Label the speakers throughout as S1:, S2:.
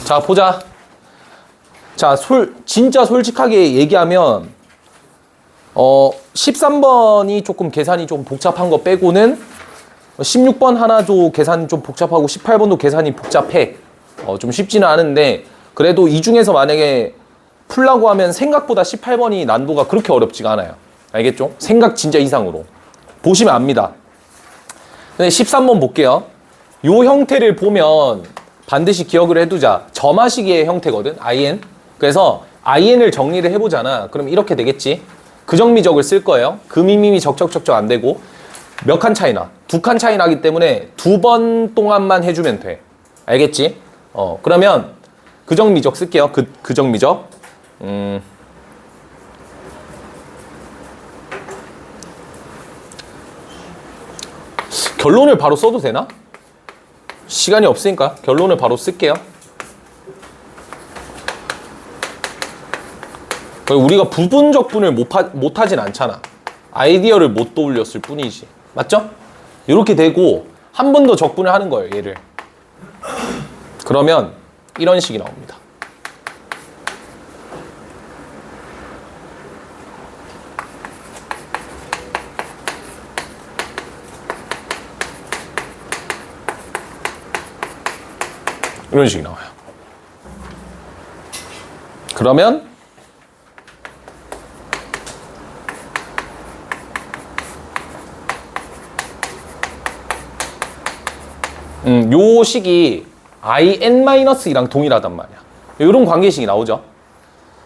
S1: 자, 보자. 자, 진짜 솔직하게 얘기하면 13번이 조금 계산이 좀 복잡한 거 빼고는 16번 하나도 계산이 좀 복잡하고 18번도 계산이 복잡해. 좀 쉽지는 않은데 그래도 이 중에서 만약에 풀라고 하면 생각보다 18번이 난도가 그렇게 어렵지가 않아요. 알겠죠? 생각 진짜 이상으로. 보시면 압니다. 근데 13번 볼게요. 요 형태를 보면 반드시 기억을 해두자. 점화식의 형태거든. IN. 그래서 IN을 정리를 해보잖아. 그럼 이렇게 되겠지. 그정미적을 쓸 거예요. 금이미미 적적적적 안 되고 몇 칸 차이 나? 2칸 차이 나기 때문에 2번 동안만 해주면 돼. 알겠지? 그러면 그정미적 쓸게요. 그정미적. 결론을 바로 써도 되나? 시간이 없으니까 결론을 바로 쓸게요. 우리가 부분적분을 못하진 않잖아. 아이디어를 못 떠올렸을 뿐이지. 맞죠? 이렇게 되고 한 번 더 적분을 하는 거예요. 얘를. 그러면 이런 식이 나옵니다. 이런 식이 나와요. 그러면 요 식이 in-2랑 동일하단 말이야. 이런 관계식이 나오죠.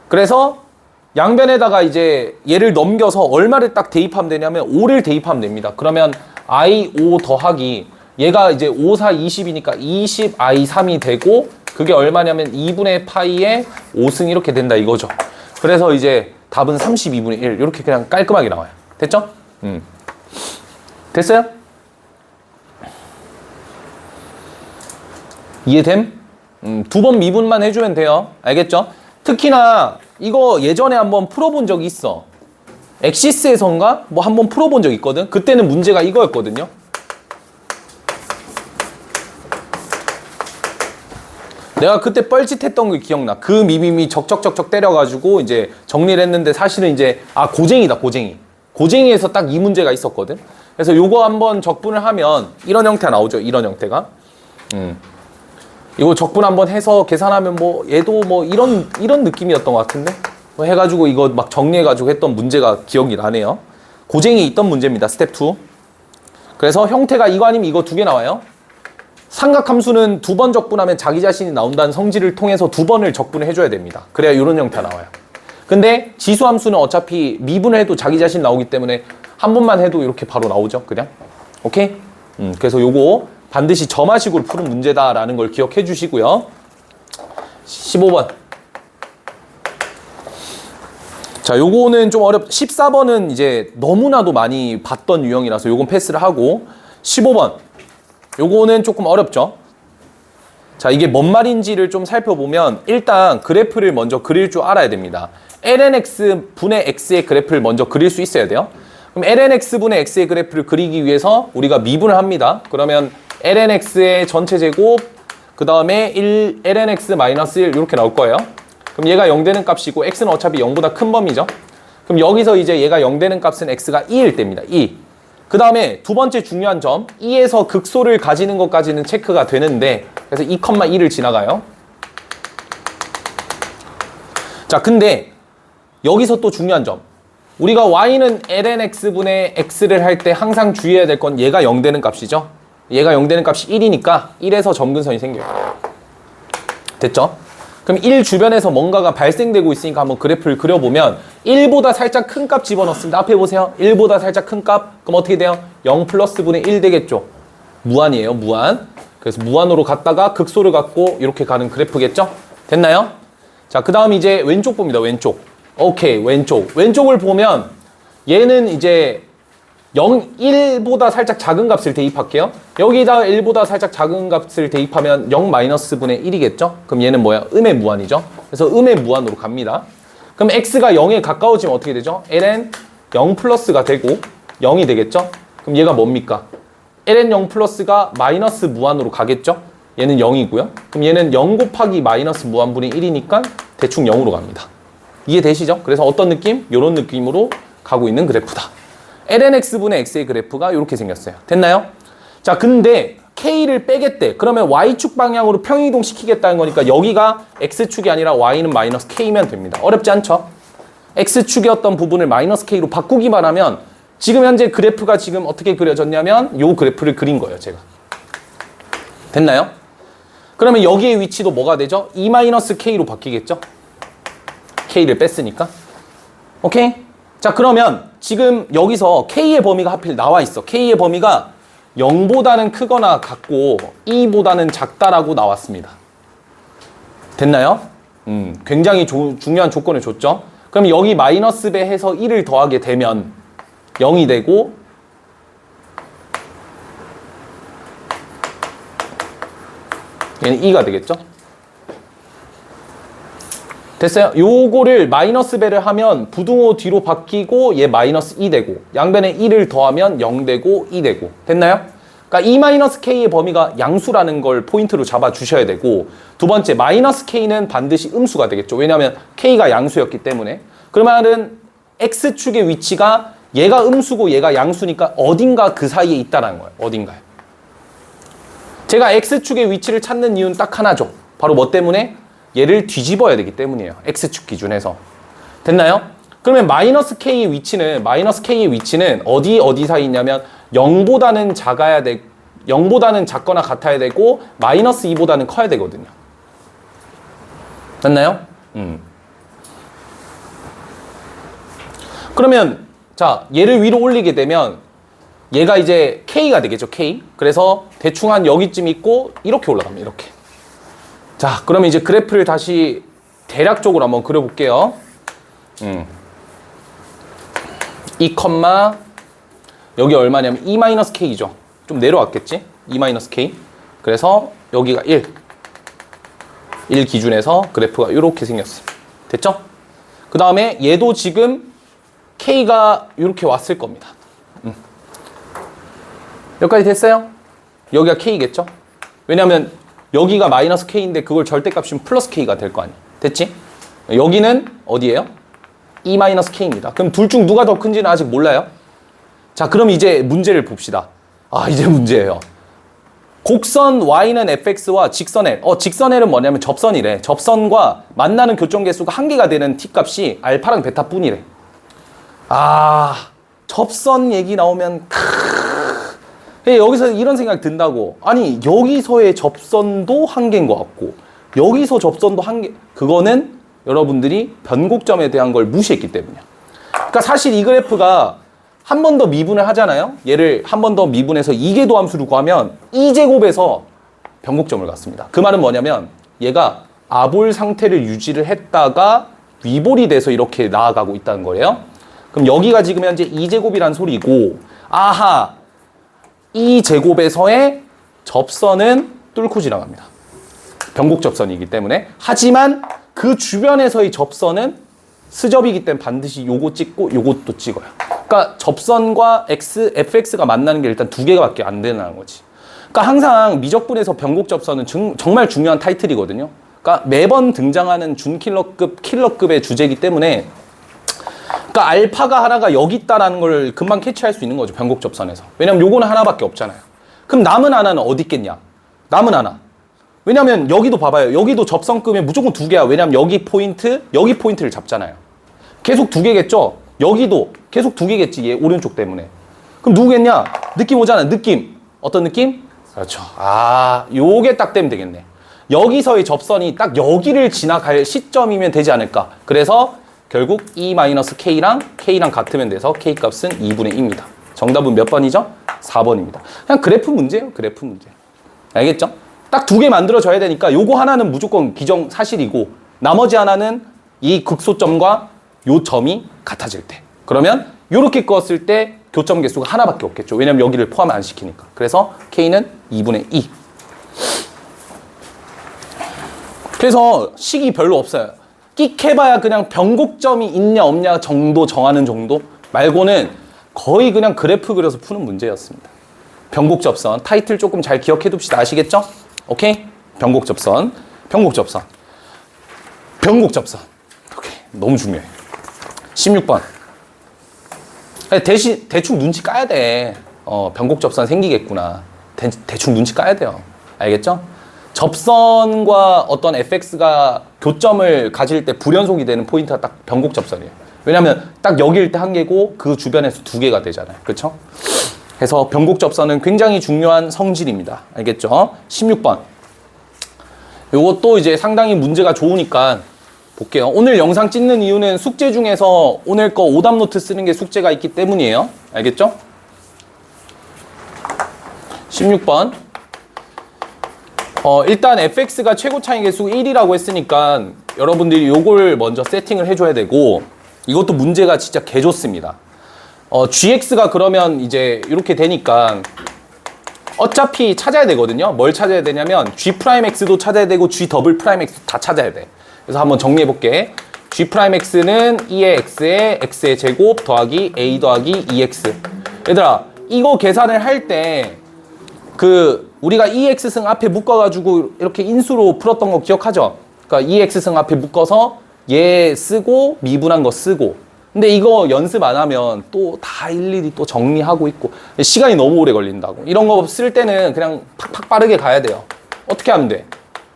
S1: 그래서 양변에다가 이제 얘를 넘겨서 얼마를 딱 대입하면 되냐면 5를 대입하면 됩니다. 그러면 i5 더하기 얘가 이제 5, 4, 20이니까 20 i3이 되고 그게 얼마냐면 2분의 파이에 5승 이렇게 된다 이거죠. 그래서 이제 답은 32분의 1 이렇게 그냥 깔끔하게 나와요. 됐죠? 됐어요? 이해됨? 2번 미분만 해주면 돼요. 알겠죠? 특히나 이거 예전에 한번 풀어본 적이 있어. 엑시스에선가? 뭐 한번 풀어본 적 있거든? 그때는 문제가 이거였거든요. 내가 그때 뻘짓했던 거 기억나. 그 미미미 적적적적 때려가지고 이제 정리를 했는데 사실은 이제 고쟁이다 고쟁이. 고쟁이에서 딱 이 문제가 있었거든. 그래서 요거 한번 적분을 하면 이런 형태가 나오죠. 이런 형태가. 이거 적분 한번 해서 계산하면 뭐 얘도 뭐 이런 느낌이었던 것 같은데 뭐 해가지고 이거 막 정리해가지고 했던 문제가 기억이 나네요. 고쟁이 있던 문제입니다. 스텝 2. 그래서 형태가 이거 아니면 이거 두 개 나와요. 삼각함수는 2번 적분하면 자기 자신이 나온다는 성질을 통해서 2번을 적분을 해줘야 됩니다. 그래야 이런 형태가 나와요. 근데 지수함수는 어차피 미분을 해도 자기 자신 나오기 때문에 한 번만 해도 이렇게 바로 나오죠. 그냥. 오케이? 그래서 요거 반드시 점화식으로 푸는 문제다라는 걸 기억해 주시고요. 15번. 자, 요거는 좀 14번은 이제 너무나도 많이 봤던 유형이라서 요건 패스를 하고 15번. 요거는 조금 어렵죠. 자, 이게 뭔 말인지를 좀 살펴보면 일단 그래프를 먼저 그릴 줄 알아야 됩니다. lnx 분의 x의 그래프를 먼저 그릴 수 있어야 돼요. 그럼 lnx 분의 x의 그래프를 그리기 위해서 우리가 미분을 합니다. 그러면 lnx의 전체 제곱 그 다음에 lnx-1 이렇게 나올 거예요. 그럼 얘가 0 되는 값이고 x는 어차피 0보다 큰 범위죠. 그럼 여기서 이제 얘가 0 되는 값은 x가 2일 때입니다. 2. 그 다음에 두 번째 중요한 점 2에서 극소를 가지는 것까지는 체크가 되는데 그래서 2,1을 지나가요. 자, 근데 여기서 또 중요한 점 우리가 y는 lnx분의 x를 할 때 항상 주의해야 될 건 얘가 0 되는 값이죠. 얘가 0 되는 값이 1이니까 1에서 점근선이 생겨요. 됐죠? 그럼 1 주변에서 뭔가가 발생되고 있으니까 한번 그래프를 그려보면 1보다 살짝 큰 값 집어넣습니다. 앞에 보세요. 1보다 살짝 큰 값. 그럼 어떻게 돼요? 0 플러스 분의 1 되겠죠. 무한이에요. 무한. 그래서 무한으로 갔다가 극소를 갖고 이렇게 가는 그래프겠죠? 됐나요? 자, 그 다음 이제 왼쪽 봅니다. 왼쪽. 오케이. 왼쪽을 보면 얘는 이제 1보다 살짝 작은 값을 대입할게요. 여기다 1보다 살짝 작은 값을 대입하면 0 마이너스 분의 1이겠죠? 그럼 얘는 뭐야? 음의 무한이죠? 그래서 음의 무한으로 갑니다. 그럼 x가 0에 가까워지면 어떻게 되죠? ln 0 플러스가 되고 0이 되겠죠? 그럼 얘가 뭡니까? ln 0 플러스가 마이너스 무한으로 가겠죠? 얘는 0이고요. 그럼 얘는 0 곱하기 마이너스 무한분의 1이니까 대충 0으로 갑니다. 이해되시죠? 그래서 어떤 느낌? 이런 느낌으로 가고 있는 그래프다. lnx분의 x의 그래프가 이렇게 생겼어요. 됐나요? 자, 근데 k를 빼겠대. 그러면 y축 방향으로 평행이동 시키겠다는 거니까 여기가 x축이 아니라 y는 마이너스 k면 됩니다. 어렵지 않죠? x축이었던 부분을 마이너스 k로 바꾸기만 하면 지금 현재 그래프가 지금 어떻게 그려졌냐면 요 그래프를 그린 거예요, 제가. 됐나요? 그러면 여기의 위치도 뭐가 되죠? 2-k로 바뀌겠죠? k를 뺐으니까. 오케이? 자, 그러면 지금 여기서 k의 범위가 하필 나와 있어. k의 범위가 0보다는 크거나 같고 2보다는 작다라고 나왔습니다. 됐나요? 굉장히 중요한 조건을 줬죠? 그럼 여기 마이너스 배 해서 1을 더하게 되면 0이 되고 얘는 2가 되겠죠? 됐어요? 요거를 마이너스 배를 하면 부등호 뒤로 바뀌고 얘 마이너스 2 되고 양변에 1을 더하면 0 되고 2 되고 됐나요? 그러니까 2-k의 범위가 양수라는 걸 포인트로 잡아주셔야 되고 두 번째 마이너스 k는 반드시 음수가 되겠죠. 왜냐하면 k가 양수였기 때문에 그러면은 x축의 위치가 얘가 음수고 얘가 양수니까 어딘가 그 사이에 있다는 거예요. 어딘가에. 제가 x축의 위치를 찾는 이유는 딱 하나죠. 바로 뭐 때문에? 얘를 뒤집어야 되기 때문이에요. x축 기준에서. 됐나요? 그러면 마이너스 k의 위치는 어디 사이에 있냐면 0보다는 작아야 돼. 0보다는 작거나 같아야 되고 마이너스 2보다는 커야 되거든요. 됐나요? 그러면 자, 얘를 위로 올리게 되면 얘가 이제 k가 되겠죠, k. 그래서 대충 한 여기쯤 있고 이렇게 올라갑니다, 이렇게. 자, 그러면 이제 그래프를 다시 대략적으로 한번 그려볼게요. 이 컴마 여기 얼마냐면 2-k죠. 좀 내려왔겠지? 2-k. 그래서 여기가 1 기준에서 그래프가 이렇게 생겼어요. 됐죠? 그 다음에 얘도 지금 k가 이렇게 왔을 겁니다. 여기까지 됐어요? 여기가 k겠죠? 왜냐하면 여기가 마이너스 k인데 그걸 절대값이면 플러스 k가 될 거 아니야. 됐지? 여기는 어디예요? 2-k입니다. 그럼 둘 중 누가 더 큰지는 아직 몰라요. 자, 그럼 이제 문제를 봅시다. 아, 이제 문제예요. 곡선 y는 fx와 직선 l. 직선 l은 뭐냐면 접선이래. 접선과 만나는 교점 개수가 1개가 되는 t값이 알파랑 베타 뿐이래. 아, 접선 얘기 나오면 여기서 이런 생각 든다고. 아니, 여기서의 접선도 1개인 것 같고 여기서 접선도 1개. 그거는 여러분들이 변곡점에 대한 걸 무시했기 때문이야. 그러니까 사실 이 그래프가 한 번 더 미분을 하잖아요. 얘를 한 번 더 미분해서 이계도 함수를 구하면 2제곱에서 변곡점을 갖습니다. 그 말은 뭐냐면 얘가 아볼 상태를 유지를 했다가 위볼이 돼서 이렇게 나아가고 있다는 거예요. 그럼 여기가 지금 현재 2제곱이란 소리고, 아하, 2제곱에서의 접선은 뚫고 지나갑니다. 변곡접선이기 때문에. 하지만 그 주변에서의 접선은 스접이기 때문에 반드시 요거 찍고 요것도 찍어요. 그러니까 접선과 fx가 만나는 게 일단 2개밖에 안 되는 거지. 그러니까 항상 미적분에서 변곡접선은 정말 중요한 타이틀이거든요. 그러니까 매번 등장하는 킬러급의 주제이기 때문에, 그러니까 알파가 하나가 여기 있다라는 걸 금방 캐치할 수 있는 거죠, 변곡접선에서. 왜냐면 요거는 하나밖에 없잖아요. 그럼 남은 하나는 어디 있겠냐? 남은 하나. 왜냐면 여기도 봐봐요. 여기도 접선급이 무조건 2개야. 왜냐면 여기 포인트를 잡잖아요. 계속 2개겠죠? 여기도 계속 2개겠지, 얘 오른쪽 때문에. 그럼 누구겠냐? 느낌 오잖아, 느낌. 어떤 느낌? 그렇죠. 아, 요게 딱 되면 되겠네. 여기서의 접선이 딱 여기를 지나갈 시점이면 되지 않을까. 그래서 결국 E-K랑 K랑 같으면 돼서 K값은 2분의 2입니다. 정답은 몇 번이죠? 4번입니다. 그냥 그래프 문제예요, 그래프 문제. 알겠죠? 딱 2개 만들어져야 되니까 요거 하나는 무조건 기정사실이고 나머지 하나는 이 극소점과 요 점이 같아질 때. 그러면 요렇게 끄었을 때 교점 개수가 하나밖에 없겠죠. 왜냐면 여기를 포함 안 시키니까. 그래서 K는 2분의 2. 그래서 식이 별로 없어요. 끽해봐야 그냥 변곡점이 있냐 없냐 정도 정하는 정도 말고는 거의 그냥 그래프 그려서 푸는 문제였습니다. 변곡접선 타이틀 조금 잘 기억해 둡시다. 아시겠죠? 오케이? 변곡접선. 변곡접선. 변곡접선. 오케이. 너무 중요해. 16번. 대충 눈치 까야 돼. 변곡접선 생기겠구나. 대충 눈치 까야 돼요. 알겠죠? 접선과 어떤 fx가 교점을 가질 때 불연속이 되는 포인트가 딱 변곡접선이에요. 왜냐면 딱 여기일 때 한 개고 그 주변에서 두 개가 되잖아요. 그렇죠? 그래서 변곡접선은 굉장히 중요한 성질입니다. 알겠죠? 16번. 요것도 이제 상당히 문제가 좋으니까 볼게요. 오늘 영상 찍는 이유는 숙제 중에서 오늘 거 오답 노트 쓰는 게 숙제가 있기 때문이에요. 알겠죠? 16번. 일단 fx가 최고 차이 개수 1이라고 했으니까 여러분들이 요걸 먼저 세팅을 해줘야 되고, 이것도 문제가 진짜 개 좋습니다. gx가 그러면 이제 이렇게 되니까 어차피 찾아야 되거든요. 뭘 찾아야 되냐면 g'x도 찾아야 되고 g'x도 다 찾아야 돼. 그래서 한번 정리해 볼게. g'x는 2의 x에 x의 제곱 더하기 a 더하기 2x. 얘들아, 이거 계산을 할 때 우리가 2x승 앞에 묶어가지고 이렇게 인수로 풀었던 거 기억하죠? 그러니까 2x승 앞에 묶어서 얘 쓰고 미분한 거 쓰고. 근데 이거 연습 안 하면 또 다 일일이 또 정리하고 있고 시간이 너무 오래 걸린다고. 이런 거 쓸 때는 그냥 팍팍 빠르게 가야 돼요. 어떻게 하면 돼?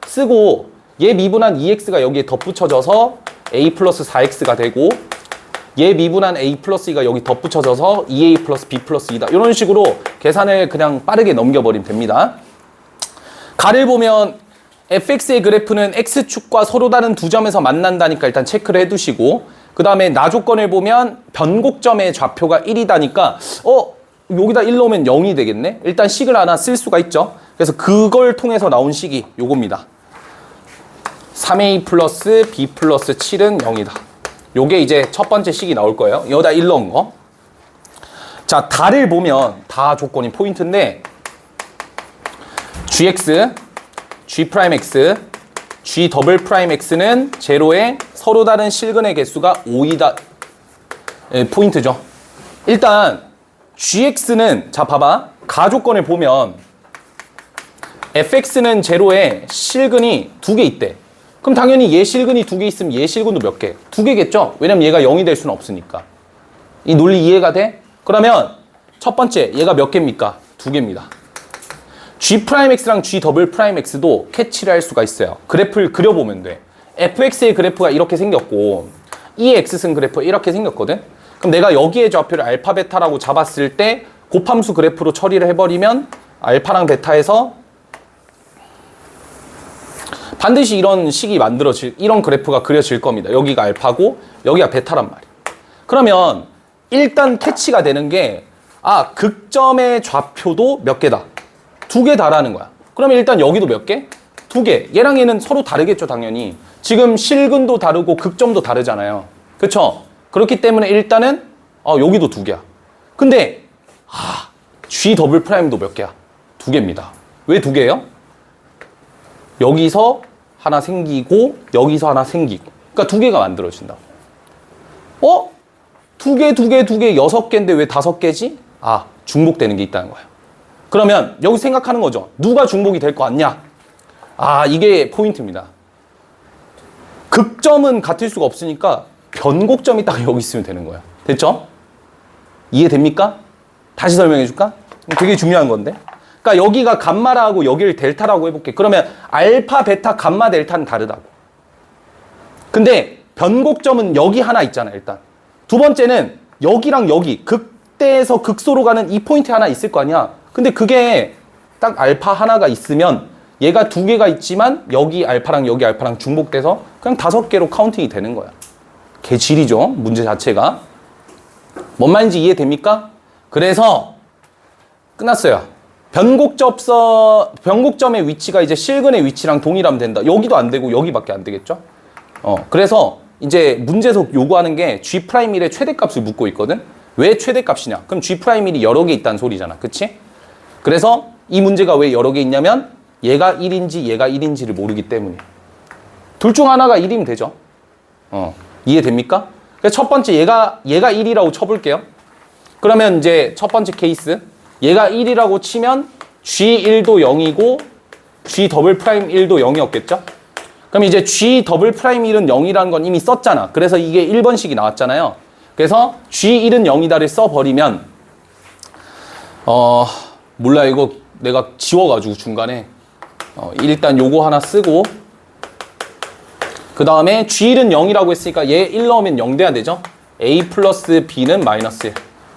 S1: 쓰고 얘 미분한 2x가 여기에 덧붙여져서 a 플러스 4x가 되고, 얘 미분한 a 플러스 2가 여기 덧붙여져서 2a 플러스 b 플러스 2다. 이런 식으로 계산을 그냥 빠르게 넘겨버리면 됩니다. 가를 보면 fx의 그래프는 x축과 서로 다른 두 점에서 만난다니까 일단 체크를 해두시고, 그 다음에 나 조건을 보면 변곡점의 좌표가 1이다니까 여기다 1 넣으면 0이 되겠네? 일단 식을 하나 쓸 수가 있죠. 그래서 그걸 통해서 나온 식이 요겁니다. 3a 플러스 b 플러스 7은 0이다. 요게 이제 첫 번째 식이 나올 거예요. 여기다 1 넣은 거. 자, 다를 보면 다 조건이 포인트인데 gx, g'x, g'x는 제로에 서로 다른 실근의 개수가 5이다. 포인트죠. 일단 gx는 자 봐봐. 가조건을 보면 fx는 제로에 실근이 2개 있대. 그럼 당연히 얘 실근이 2개 있으면 얘 실근도 몇 개? 2개겠죠? 왜냐면 얘가 0이 될 수는 없으니까. 이 논리 이해가 돼? 그러면 첫 번째 얘가 몇 개입니까? 2개입니다. g'x랑 g'x도 캐치를 할 수가 있어요. 그래프를 그려보면 돼. fx의 그래프가 이렇게 생겼고 2의 x승 그래프가 이렇게 생겼거든? 그럼 내가 여기에 좌표를 알파 베타라고 잡았을 때 곱함수 그래프로 처리를 해버리면 알파랑 베타에서 반드시 이런 식이 이런 그래프가 그려질 겁니다. 여기가 알파고 여기가 베타란 말이에요. 그러면 일단 캐치가 되는 게 극점의 좌표도 몇 개다? 2개다라는 거야. 그러면 일단 여기도 몇 개? 2개. 얘랑 얘는 서로 다르겠죠, 당연히. 지금 실근도 다르고 극점도 다르잖아요. 그쵸? 그렇기 때문에 일단은 여기도 2개야. 근데 G'도 몇 개야? 2개입니다. 왜 2개예요? 여기서 하나 생기고 여기서 하나 생기고. 그러니까 2개가 만들어진다고. 2개, 6개인데 왜 5개지? 중복되는 게 있다는 거야. 그러면 여기 생각하는 거죠. 누가 중복이 될 거 같냐? 이게 포인트입니다. 극점은 같을 수가 없으니까 변곡점이 딱 여기 있으면 되는 거야. 됐죠? 이해됩니까? 다시 설명해 줄까? 되게 중요한 건데. 그러니까 여기가 감마라고 여기를 델타라고 해볼게. 그러면 알파, 베타, 감마, 델타는 다르다고. 근데 변곡점은 여기 하나 있잖아, 일단. 두 번째는 여기랑 여기, 극대에서 극소로 가는 이 포인트 하나 있을 거 아니야. 근데 그게 딱 알파 하나가 있으면 얘가 2개가 있지만 여기 알파랑 중복돼서 그냥 5개로 카운팅이 되는 거야. 개질이죠, 문제 자체가. 뭔 말인지 이해됩니까? 그래서 끝났어요. 변곡점의 위치가 이제 실근의 위치랑 동일하면 된다. 여기도 안 되고 여기밖에 안 되겠죠? 그래서 이제 문제에서 요구하는 게 G'일의 최대값을 묻고 있거든? 왜 최대값이냐? 그럼 G'일이 여러 개 있다는 소리잖아. 그치? 그래서 이 문제가 왜 여러 개 있냐면 얘가 1인지 얘가 1인지를 모르기 때문에. 둘 중 하나가 1이면 되죠. 이해됩니까? 그래서 첫 번째 얘가 1이라고 쳐볼게요. 그러면 이제 첫 번째 케이스 얘가 1이라고 치면 G1도 0이고 G 더블 프라임 1도 0이었겠죠? 그럼 이제 G 더블 프라임 1은 0이라는 건 이미 썼잖아. 그래서 이게 1번식이 나왔잖아요. 그래서 G1은 0이다를 써버리면 몰라 이거 내가 지워가지고 중간에 일단 요거 하나 쓰고 그 다음에 G1은 0이라고 했으니까 얘 1 넣으면 0 돼야 되죠? A 플러스 B는 마이너스 1.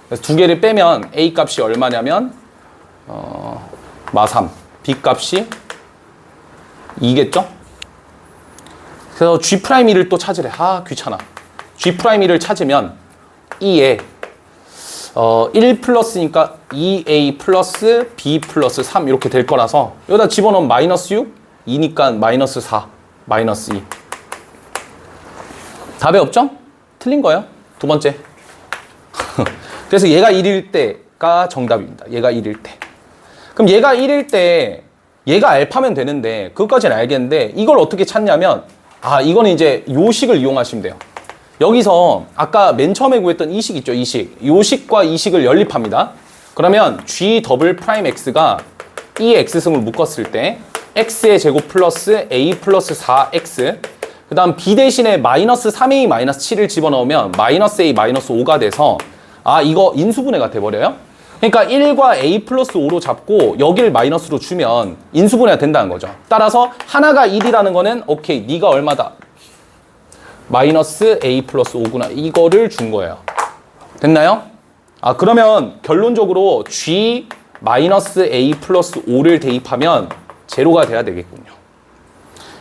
S1: 그래서 두 개를 빼면 A 값이 얼마냐면 마3 B 값이 2겠죠? 그래서 G'1을 또 찾으래. 귀찮아. G'1을 찾으면 2에 1 플러스니까 2A 플러스 B 플러스 3 이렇게 될 거라서 여기다 집어넣으면 마이너스 6, 2니까 마이너스 4, 마이너스 2. 답이 없죠? 틀린 거예요. 두 번째. 그래서 얘가 1일 때가 정답입니다. 얘가 1일 때. 그럼 얘가 1일 때 얘가 알파면 되는데 그것까지는 알겠는데 이걸 어떻게 찾냐면 이거는 이제 요식을 이용하시면 돼요. 여기서 아까 맨 처음에 구했던 이식 있죠? 이식. 요식과 이식을 연립합니다. 그러면 G 더블 프라임 X가 이 X승을 묶었을 때 X의 제곱 플러스 A 플러스 4X 그 다음 B 대신에 마이너스 3A 마이너스 7을 집어넣으면 마이너스 A 마이너스 5가 돼서 이거 인수분해가 돼버려요. 그러니까 1과 A 플러스 5로 잡고 여기를 마이너스로 주면 인수분해가 된다는 거죠. 따라서 하나가 1이라는 거는 오케이 네가 얼마다? 마이너스 A 플러스 5구나. 이거를 준 거예요. 됐나요? 그러면 결론적으로 G 마이너스 A 플러스 5를 대입하면 제로가 돼야 되겠군요.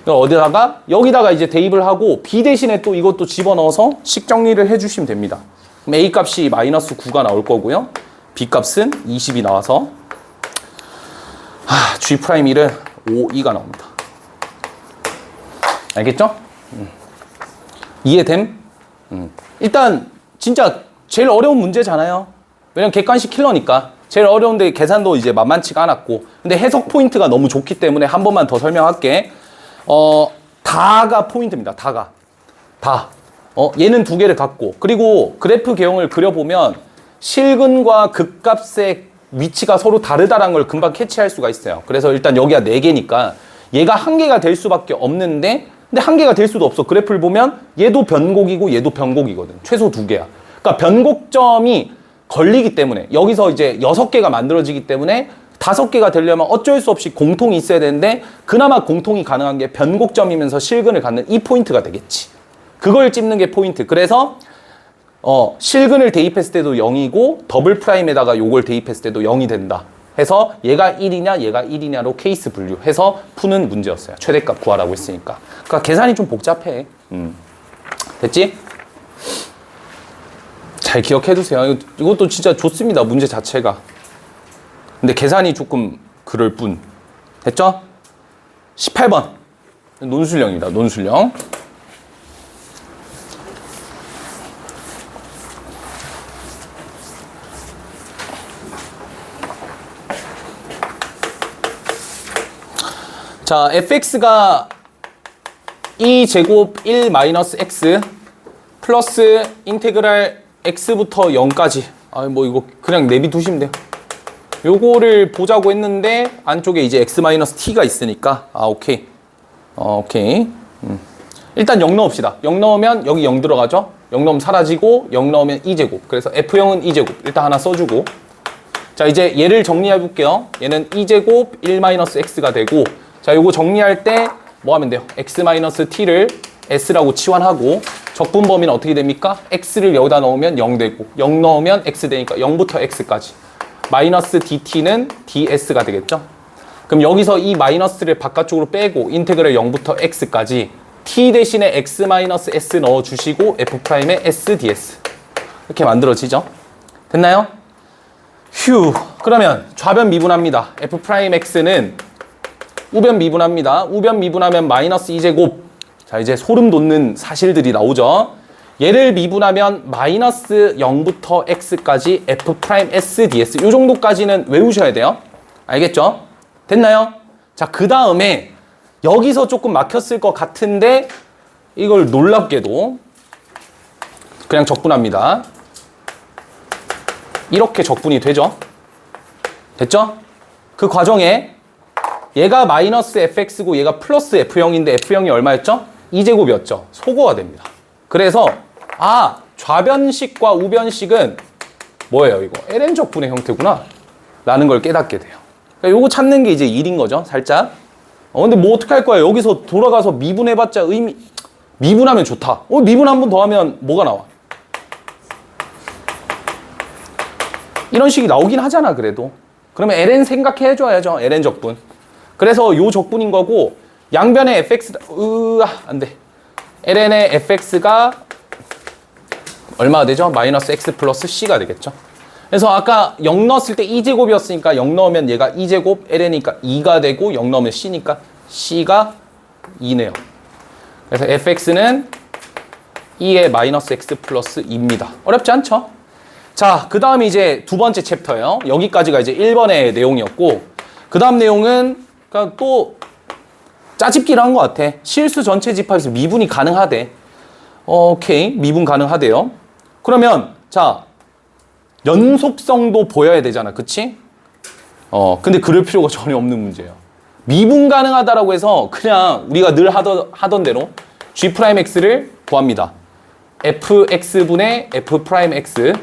S1: 어디다가 여기다가 이제 대입을 하고 B 대신에 또 이것도 집어넣어서 식 정리를 해주시면 됩니다. 그럼 A 값이 마이너스 9가 나올 거고요. B 값은 20이 나와서 G'1은 5, 2가 나옵니다. 알겠죠? 이해됨? 일단 진짜 제일 어려운 문제잖아요. 왜냐면 객관식 킬러니까. 제일 어려운데 계산도 이제 만만치가 않았고 근데 해석 포인트가 너무 좋기 때문에 한 번만 더 설명할게. 다가 포인트입니다. 다가. 얘는 두 개를 갖고 그리고 그래프 개형을 그려보면 실근과 극값의 위치가 서로 다르다는 걸 금방 캐치할 수가 있어요. 그래서 일단 여기가 4개니까 얘가 한 개가 될 수밖에 없는데 근데 한 개가 될 수도 없어. 그래프를 보면 얘도 변곡이고 얘도 변곡이거든. 최소 2개야. 그러니까 변곡점이 걸리기 때문에 여기서 이제 6개가 만들어지기 때문에 5개가 되려면 어쩔 수 없이 공통이 있어야 되는데 그나마 공통이 가능한 게 변곡점이면서 실근을 갖는 이 포인트가 되겠지. 그걸 찝는 게 포인트. 그래서 실근을 대입했을 때도 0이고 더블 프라임에다가 요걸 대입했을 때도 0이 된다. 해서 얘가 1이냐 얘가 1이냐로 케이스 분류해서 푸는 문제였어요. 최대값 구하라고 했으니까. 그러니까 계산이 좀 복잡해. 됐지? 잘 기억해 두세요. 이것도 진짜 좋습니다. 문제 자체가. 근데 계산이 조금 그럴 뿐. 됐죠? 18번. 논술형입니다. 논술형. 자, fx가 2제곱 1 마이너스 x 플러스 인테그랄 x부터 0까지. 뭐 이거 그냥 내비두시면 돼요. 요거를 보자고 했는데 안쪽에 이제 x 마이너스 t가 있으니까 오케이. 오케이. 일단 0 넣읍시다. 0 넣으면 여기 0 들어가죠? 0 넣으면 사라지고 0 넣으면 2제곱. 그래서 f형은 2제곱. 일단 하나 써주고. 자, 이제 얘를 정리해 볼게요. 얘는 2제곱 1 마이너스 x가 되고 자, 요거 정리할 때 뭐 하면 돼요? x 마이너스 t를 s라고 치환하고 적분 범위는 어떻게 됩니까? x를 여기다 넣으면 0 되고 0 넣으면 x 되니까 0부터 x까지 마이너스 dt는 ds가 되겠죠? 그럼 여기서 이 마이너스를 바깥쪽으로 빼고 인테그랄 0부터 x까지 t 대신에 x 마이너스 s 넣어주시고 f'의 s ds 이렇게 만들어지죠? 됐나요? 휴. 그러면 좌변 미분합니다. f'x는 우변 미분합니다. 우변 미분하면 마이너스 2제곱. 자, 이제 소름 돋는 사실들이 나오죠. 얘를 미분하면 마이너스 0부터 x까지 f's ds. 이 정도까지는 외우셔야 돼요. 알겠죠? 됐나요? 자, 그 다음에 여기서 조금 막혔을 것 같은데 이걸 놀랍게도 그냥 적분합니다. 이렇게 적분이 되죠? 됐죠? 그 과정에 얘가 마이너스 fx고 얘가 플러스 f형인데 f형이 얼마였죠? 2제곱이었죠. 소거가 됩니다. 그래서 좌변식과 우변식은 뭐예요? 이거 ln적분의 형태구나 라는 걸 깨닫게 돼요. 그러니까 요거 찾는 게 이제 1인 거죠. 살짝. 근데 뭐 어떻게 할 거야? 여기서 돌아가서 미분해봤자 미분하면 좋다. 미분 한 번 더 하면 뭐가 나와? 이런 식이 나오긴 하잖아, 그래도. 그러면 ln 생각해줘야죠. ln 적분. 그래서 요 적분인 거고, 양변의 fx, 안 돼. ln의 fx가 얼마가 되죠? 마이너스 x 플러스 c가 되겠죠. 그래서 아까 0 넣었을 때 2제곱이었으니까 0 넣으면 얘가 2제곱, ln이니까 2가 되고 0 넣으면 c니까 c가 2네요. 그래서 fx는 2의 마이너스 x 플러스 2입니다. 어렵지 않죠? 자, 그 다음에 이제 두 번째 챕터예요. 여기까지가 이제 1번의 내용이었고, 그 다음 내용은 그러니까 또 짜집기를 한 것 같아. 실수 전체 집합에서 미분이 가능하대. 오케이, 미분 가능하대요. 그러면 자, 연속성도 보여야 되잖아, 그치? 근데 그럴 필요가 전혀 없는 문제예요. 미분 가능하다라고 해서 그냥 우리가 늘 하던 대로 g'x를 구합니다. fx분의 f'x,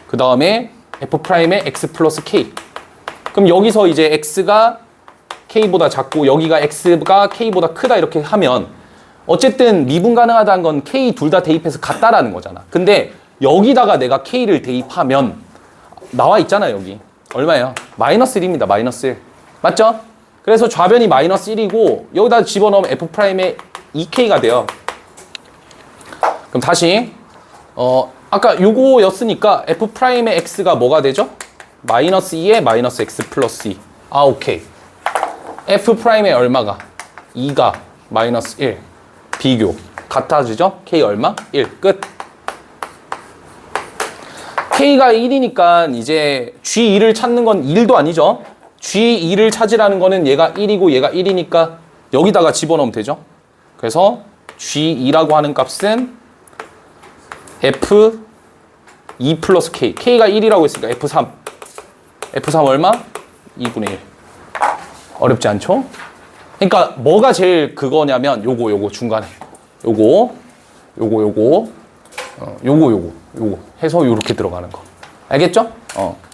S1: 그 다음에 f'의 x 플러스 k. 그럼 여기서 이제 x가 k보다 작고 여기가 x가 k보다 크다 이렇게 하면 어쨌든 미분 가능하다는 건 k 둘 다 대입해서 같다라는 거잖아. 근데 여기다가 내가 k를 대입하면 나와 있잖아, 여기. 얼마예요? 마이너스 1입니다. 마이너스 1. 맞죠? 그래서 좌변이 마이너스 1이고 여기다 집어넣으면 f'의 2k가 돼요. 그럼 다시 아까 요거였으니까 f'의 x가 뭐가 되죠? 마이너스 2에 마이너스 x 플러스 2. 오케이. f'의 얼마가? 2가 마이너스 1. 비교. 같아지죠? k 얼마? 1. 끝. k가 1이니까 이제 g2를 찾는 건 1도 아니죠? g2를 찾으라는 거는 얘가 1이고 얘가 1이니까 여기다가 집어넣으면 되죠? 그래서 g2라고 하는 값은 f2 플러스 k. k가 1이라고 했으니까 f3. f3 얼마? 2분의 1. 어렵지 않죠? 그러니까 뭐가 제일 그거냐면 요거 중간에 요거 해서 요렇게 들어가는 거. 알겠죠?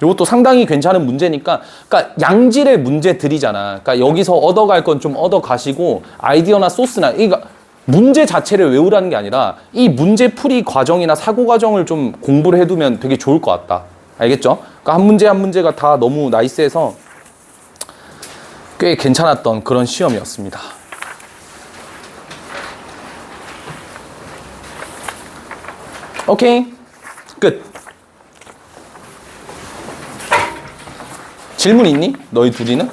S1: 요것도 상당히 괜찮은 문제니까, 그러니까 양질의 문제들이잖아. 그러니까 여기서 얻어갈 건 좀 얻어가시고 아이디어나 소스나 그러니까 문제 자체를 외우라는 게 아니라 이 문제 풀이 과정이나 사고 과정을 좀 공부를 해두면 되게 좋을 것 같다. 알겠죠? 그러니까 한 문제 한 문제가 다 너무 나이스해서 꽤 괜찮았던 그런 시험이었습니다. 오케이, 끝. 질문 있니? 너희 둘이는?